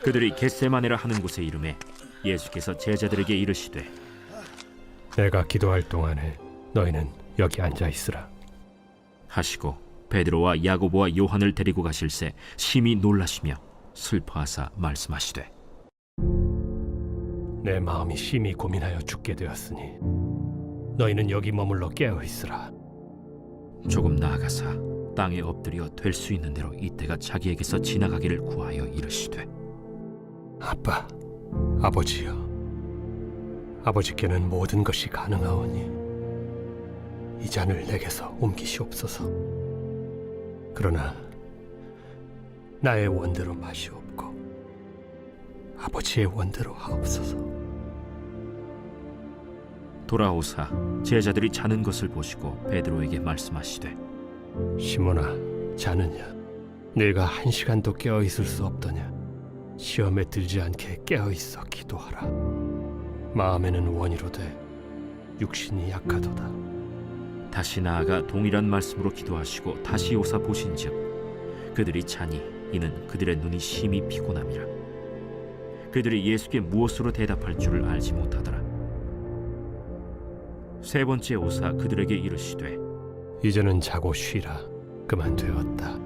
그들이 겟세마네라 하는 곳에 이르매 예수께서 제자들에게 이르시되 내가 기도할 동안에 너희는 여기 앉아 있으라. 하시고 베드로와 야고보와 요한을 데리고 가실새 심히 놀라시며 슬퍼하사 말씀하시되 내 마음이 심히 고민하여 죽게 되었으니 너희는 여기 머물러 깨어 있으라. 조금 나아가사 땅에 엎드려 될 수 있는 대로 이때가 자기에게서 지나가기를 구하여 이르시되 아빠, 아버지여, 아버지께는 모든 것이 가능하오니 이 잔을 내게서 옮기시옵소서. 그러나 나의 원대로 마시옵고 아버지의 원대로 하옵소서. 돌아오사 제자들이 자는 것을 보시고 베드로에게 말씀하시되 시몬아, 자느냐? 네가 1시간도 깨어 있을 수 없더냐? 시험에 들지 않게 깨어 있어 기도하라. 마음에는 원이로되 육신이 약하도다. 다시 나아가 동일한 말씀으로 기도하시고 다시 오사 보신즉 그들이 자니 이는 그들의 눈이 심히 피곤함이라. 그들이 예수께 무엇으로 대답할 줄을 알지 못하더라. 세 번째 오사 그들에게 이르시되 이제는 자고 쉬라. 그만 되었다.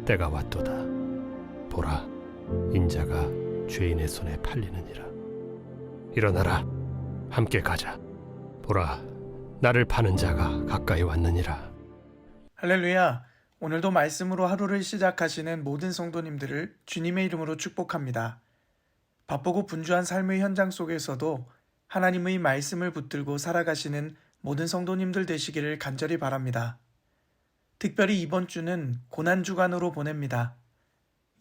때가 왔도다. 보라, 인자가 죄인의 손에 팔리느니라. 일어나라, 함께 가자. 보라, 나를 파는 자가 가까이 왔느니라. 할렐루야! 오늘도 말씀으로 하루를 시작하시는 모든 성도님들을 주님의 이름으로 축복합니다. 바쁘고 분주한 삶의 현장 속에서도 하나님의 말씀을 붙들고 살아가시는 모든 성도님들 되시기를 간절히 바랍니다. 특별히 이번 주는 고난주간으로 보냅니다.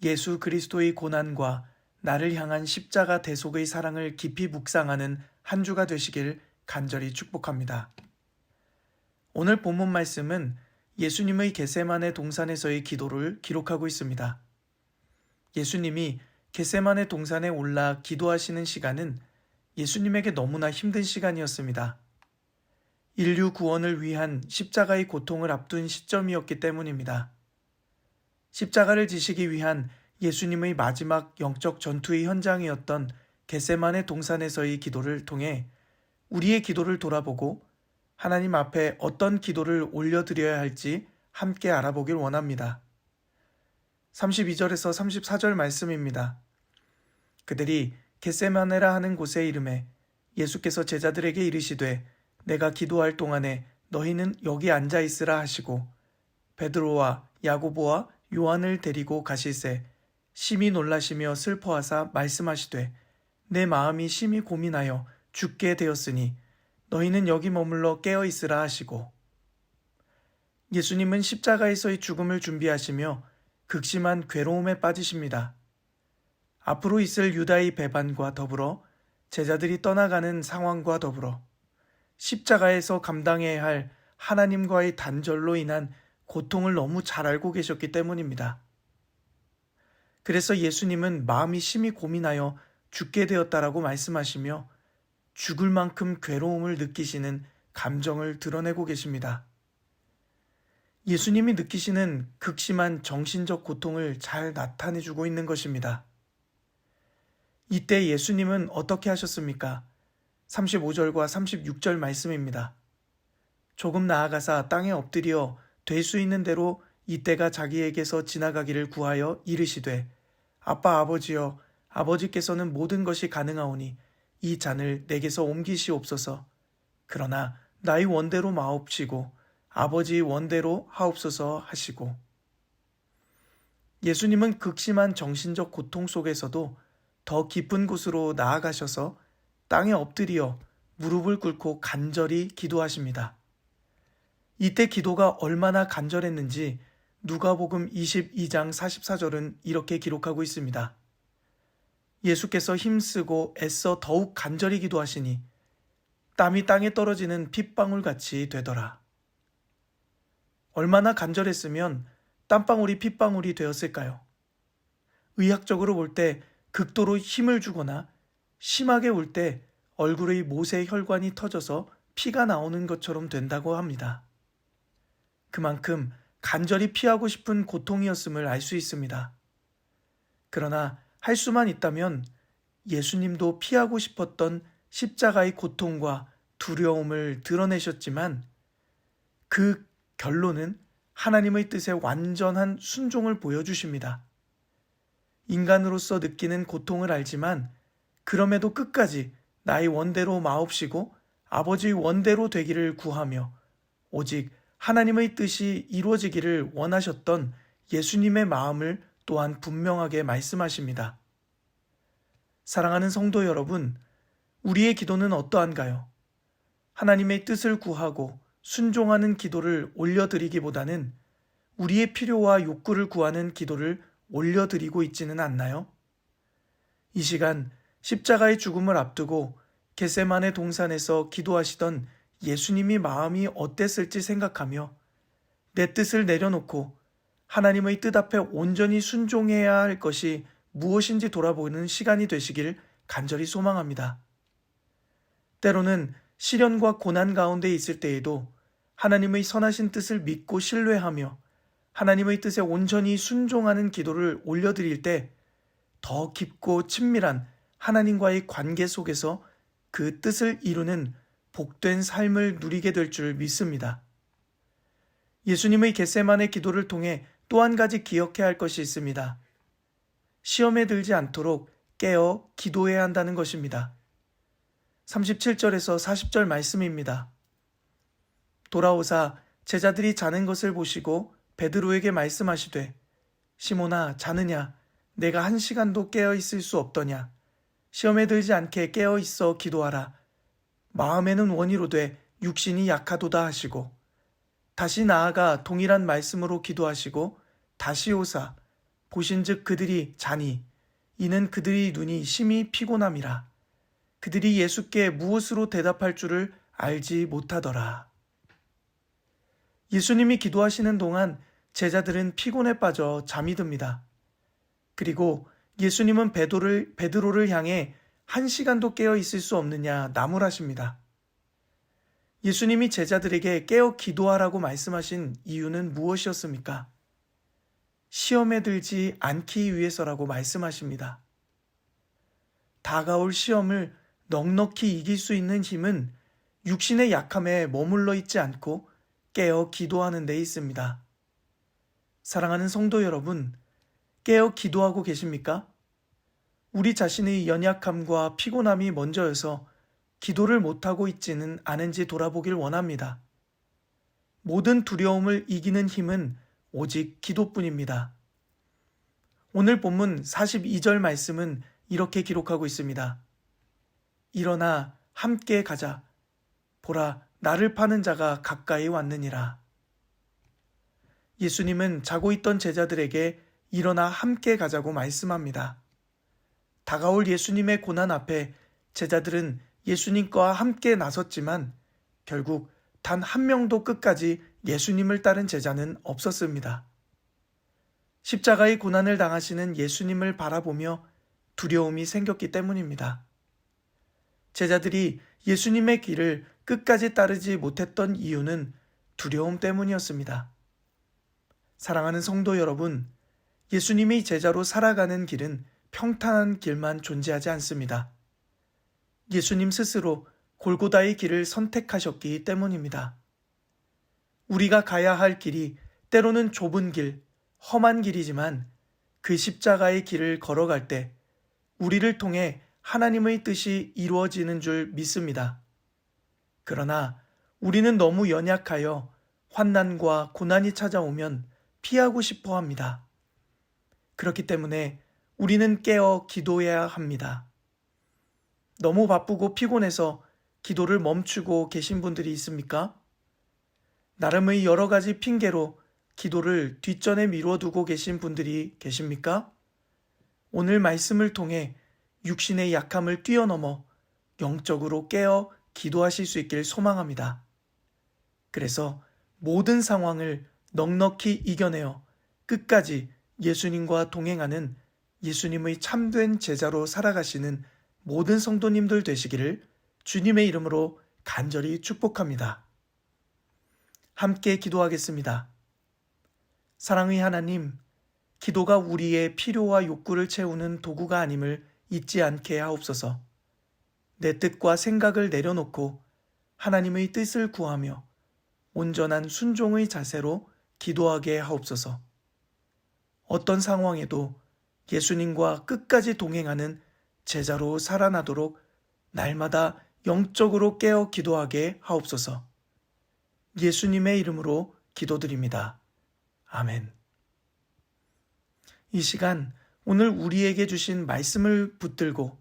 예수 그리스도의 고난과 나를 향한 십자가 대속의 사랑을 깊이 묵상하는 한 주가 되시길 간절히 축복합니다. 오늘 본문 말씀은 예수님의 겟세마네 동산에서의 기도를 기록하고 있습니다. 예수님이 겟세마네 동산에 올라 기도하시는 시간은 예수님에게 너무나 힘든 시간이었습니다. 인류 구원을 위한 십자가의 고통을 앞둔 시점이었기 때문입니다. 십자가를 지시기 위한 예수님의 마지막 영적 전투의 현장이었던 겟세마네 동산에서의 기도를 통해 우리의 기도를 돌아보고 하나님 앞에 어떤 기도를 올려드려야 할지 함께 알아보길 원합니다. 32절에서 34절 말씀입니다. 그들이 겟세마네라 하는 곳에 이르매 예수께서 제자들에게 이르시되 내가 기도할 동안에 너희는 여기 앉아 있으라 하시고 베드로와 야고보와 요한을 데리고 가실새 심히 놀라시며 슬퍼하사 말씀하시되 내 마음이 심히 고민하여 죽게 되었으니 너희는 여기 머물러 깨어 있으라 하시고 예수님은 십자가에서의 죽음을 준비하시며 극심한 괴로움에 빠지십니다. 앞으로 있을 유다의 배반과 더불어 제자들이 떠나가는 상황과 더불어 십자가에서 감당해야 할 하나님과의 단절로 인한 고통을 너무 잘 알고 계셨기 때문입니다. 그래서 예수님은 마음이 심히 고민하여 죽게 되었다라고 말씀하시며 죽을 만큼 괴로움을 느끼시는 감정을 드러내고 계십니다. 예수님이 느끼시는 극심한 정신적 고통을 잘 나타내주고 있는 것입니다. 이때 예수님은 어떻게 하셨습니까? 35절과 36절 말씀입니다. 조금 나아가사 땅에 엎드려 될 수 있는 대로 이때가 자기에게서 지나가기를 구하여 이르시되 아빠 아버지여 아버지께서는 모든 것이 가능하오니 이 잔을 내게서 옮기시옵소서. 그러나 나의 원대로 마옵시고 아버지의 원대로 하옵소서 하시고 예수님은 극심한 정신적 고통 속에서도 더 깊은 곳으로 나아가셔서 땅에 엎드려 무릎을 꿇고 간절히 기도하십니다. 이때 기도가 얼마나 간절했는지 누가복음 22장 44절은 이렇게 기록하고 있습니다. 예수께서 힘쓰고 애써 더욱 간절히 기도하시니 땀이 땅에 떨어지는 핏방울같이 되더라. 얼마나 간절했으면 땀방울이 핏방울이 되었을까요? 의학적으로 볼 때 극도로 힘을 주거나 심하게 울 때 얼굴의 모세 혈관이 터져서 피가 나오는 것처럼 된다고 합니다. 그만큼 간절히 피하고 싶은 고통이었음을 알 수 있습니다. 그러나 할 수만 있다면 예수님도 피하고 싶었던 십자가의 고통과 두려움을 드러내셨지만 그 결론은 하나님의 뜻에 완전한 순종을 보여주십니다. 인간으로서 느끼는 고통을 알지만 그럼에도 끝까지 나의 원대로 마옵시고 아버지의 원대로 되기를 구하며 오직 하나님의 뜻이 이루어지기를 원하셨던 예수님의 마음을 또한 분명하게 말씀하십니다. 사랑하는 성도 여러분, 우리의 기도는 어떠한가요? 하나님의 뜻을 구하고 순종하는 기도를 올려드리기보다는 우리의 필요와 욕구를 구하는 기도를 올려드리고 있지는 않나요? 이 시간 십자가의 죽음을 앞두고 겟세마네 동산에서 기도하시던 예수님이 마음이 어땠을지 생각하며 내 뜻을 내려놓고 하나님의 뜻 앞에 온전히 순종해야 할 것이 무엇인지 돌아보는 시간이 되시길 간절히 소망합니다. 때로는 시련과 고난 가운데 있을 때에도 하나님의 선하신 뜻을 믿고 신뢰하며 하나님의 뜻에 온전히 순종하는 기도를 올려드릴 때 더 깊고 친밀한 하나님과의 관계 속에서 그 뜻을 이루는 복된 삶을 누리게 될 줄 믿습니다. 예수님의 겟세마네 기도를 통해 또 한 가지 기억해야 할 것이 있습니다. 시험에 들지 않도록 깨어 기도해야 한다는 것입니다. 37절에서 40절 말씀입니다. 돌아오사 제자들이 자는 것을 보시고 베드로에게 말씀하시되 시몬아 자느냐 내가 1시간도 깨어 있을 수 없더냐 시험에 들지 않게 깨어 있어 기도하라 마음에는 원이로되 육신이 약하도다 하시고 다시 나아가 동일한 말씀으로 기도하시고 다시 오사 보신즉 그들이 자니 이는 그들의 눈이 심히 피곤함이라 그들이 예수께 무엇으로 대답할 줄을 알지 못하더라. 예수님이 기도하시는 동안 제자들은 피곤에 빠져 잠이 듭니다. 그리고 예수님은 베드로를 향해 1시간도 깨어 있을 수 없느냐 나무라십니다. 예수님이 제자들에게 깨어 기도하라고 말씀하신 이유는 무엇이었습니까? 시험에 들지 않기 위해서라고 말씀하십니다. 다가올 시험을 넉넉히 이길 수 있는 힘은 육신의 약함에 머물러 있지 않고 깨어 기도하는 데 있습니다. 사랑하는 성도 여러분, 깨어 기도하고 계십니까? 우리 자신의 연약함과 피곤함이 먼저여서 기도를 못하고 있지는 않은지 돌아보길 원합니다. 모든 두려움을 이기는 힘은 오직 기도뿐입니다. 오늘 본문 42절 말씀은 이렇게 기록하고 있습니다. 일어나 함께 가자. 보라, 나를 파는 자가 가까이 왔느니라. 예수님은 자고 있던 제자들에게 일어나 함께 가자고 말씀합니다. 다가올 예수님의 고난 앞에 제자들은 예수님과 함께 나섰지만 결국 단 한 명도 끝까지 예수님을 따른 제자는 없었습니다. 십자가의 고난을 당하시는 예수님을 바라보며 두려움이 생겼기 때문입니다. 제자들이 예수님의 길을 끝까지 따르지 못했던 이유는 두려움 때문이었습니다. 사랑하는 성도 여러분, 예수님이 제자로 살아가는 길은 평탄한 길만 존재하지 않습니다. 예수님 스스로 골고다의 길을 선택하셨기 때문입니다. 우리가 가야 할 길이 때로는 좁은 길, 험한 길이지만 그 십자가의 길을 걸어갈 때 우리를 통해 하나님의 뜻이 이루어지는 줄 믿습니다. 그러나 우리는 너무 연약하여 환난과 고난이 찾아오면 피하고 싶어 합니다. 그렇기 때문에 우리는 깨어 기도해야 합니다. 너무 바쁘고 피곤해서 기도를 멈추고 계신 분들이 있습니까? 나름의 여러 가지 핑계로 기도를 뒷전에 미뤄두고 계신 분들이 계십니까? 오늘 말씀을 통해 육신의 약함을 뛰어넘어 영적으로 깨어 기도하실 수 있길 소망합니다. 그래서 모든 상황을 넉넉히 이겨내어 끝까지 예수님과 동행하는 예수님의 참된 제자로 살아가시는 모든 성도님들 되시기를 주님의 이름으로 간절히 축복합니다. 함께 기도하겠습니다. 사랑의 하나님, 기도가 우리의 필요와 욕구를 채우는 도구가 아님을 잊지 않게 하옵소서. 내 뜻과 생각을 내려놓고 하나님의 뜻을 구하며 온전한 순종의 자세로 기도하게 하옵소서. 어떤 상황에도 예수님과 끝까지 동행하는 제자로 살아나도록 날마다 영적으로 깨어 기도하게 하옵소서. 예수님의 이름으로 기도드립니다. 아멘. 이 시간 오늘 우리에게 주신 말씀을 붙들고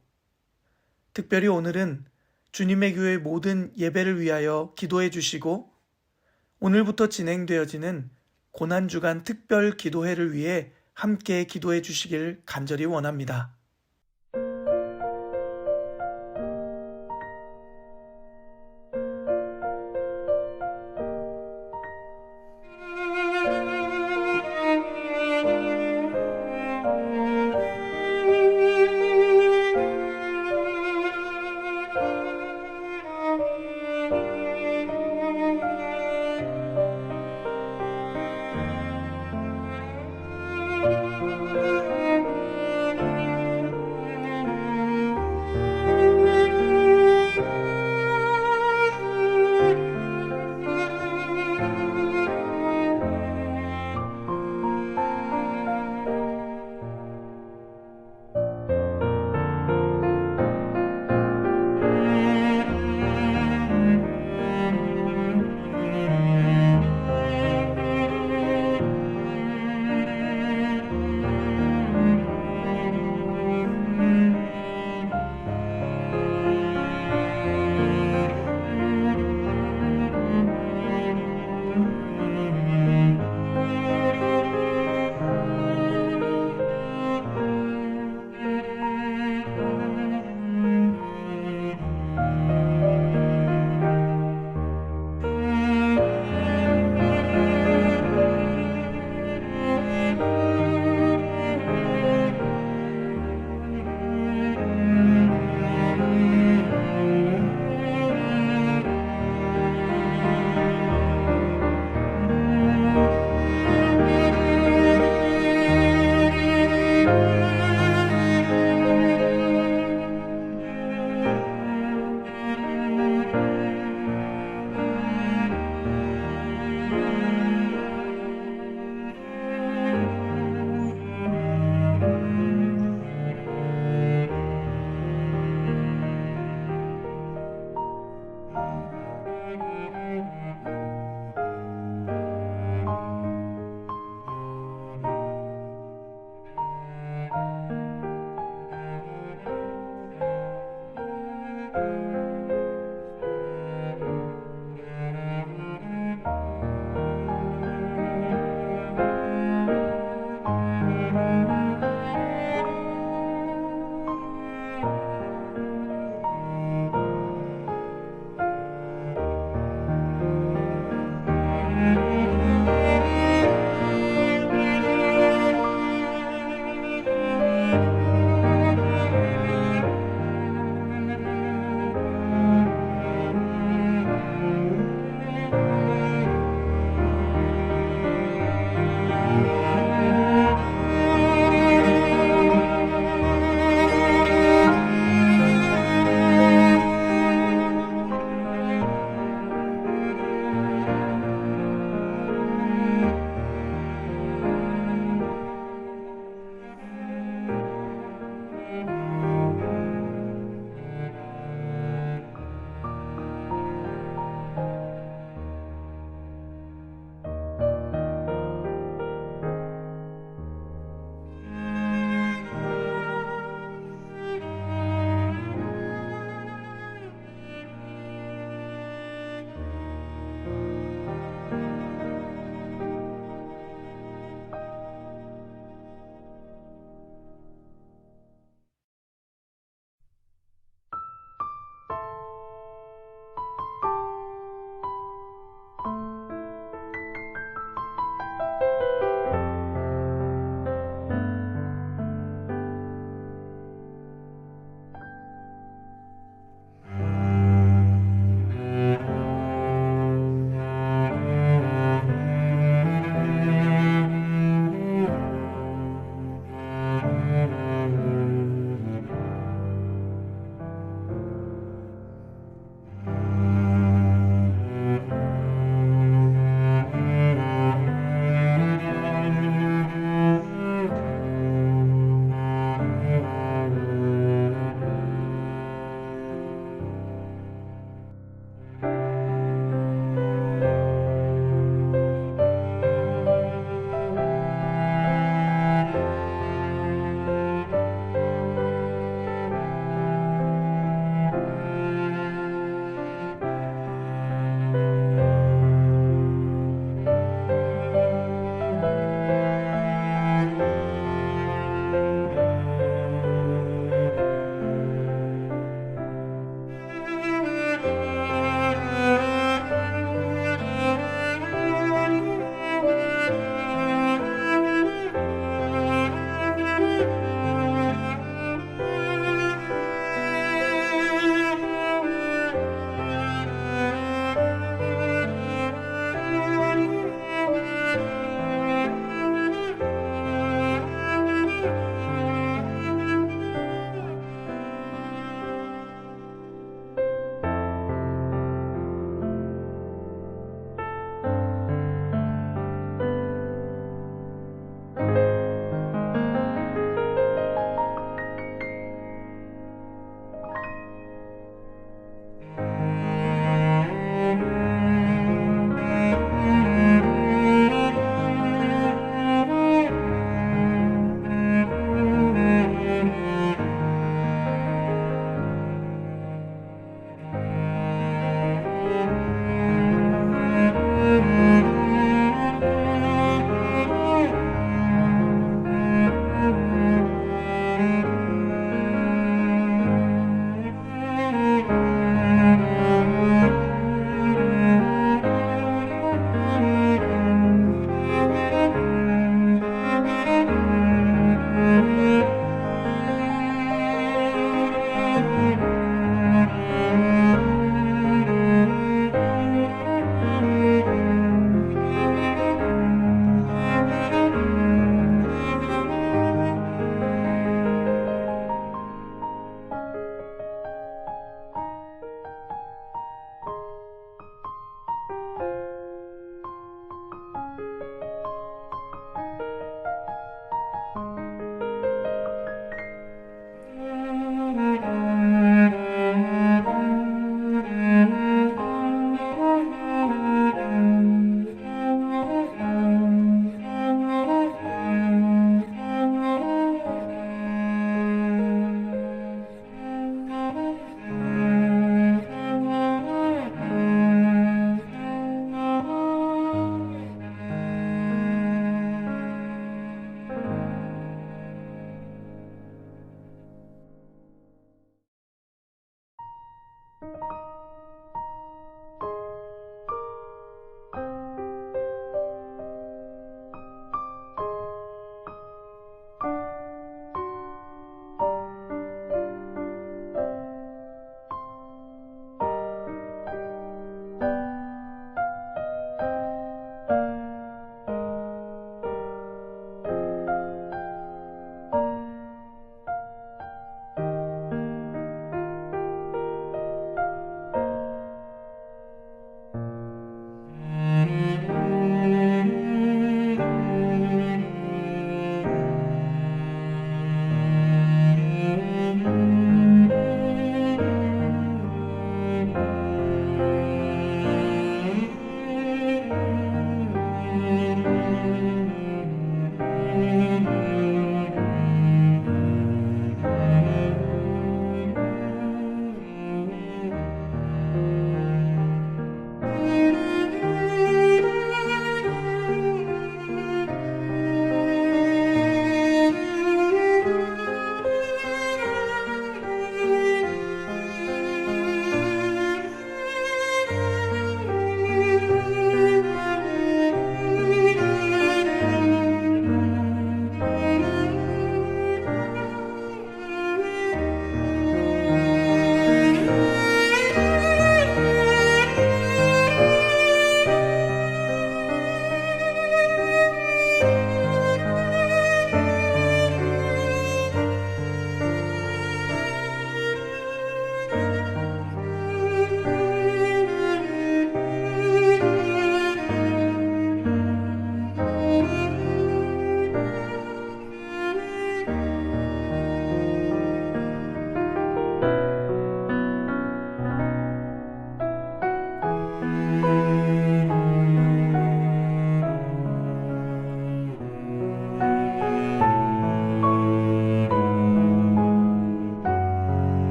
특별히 오늘은 주님의 교회 모든 예배를 위하여 기도해 주시고 오늘부터 진행되어지는 고난주간 특별 기도회를 위해 함께 기도해 주시길 간절히 원합니다.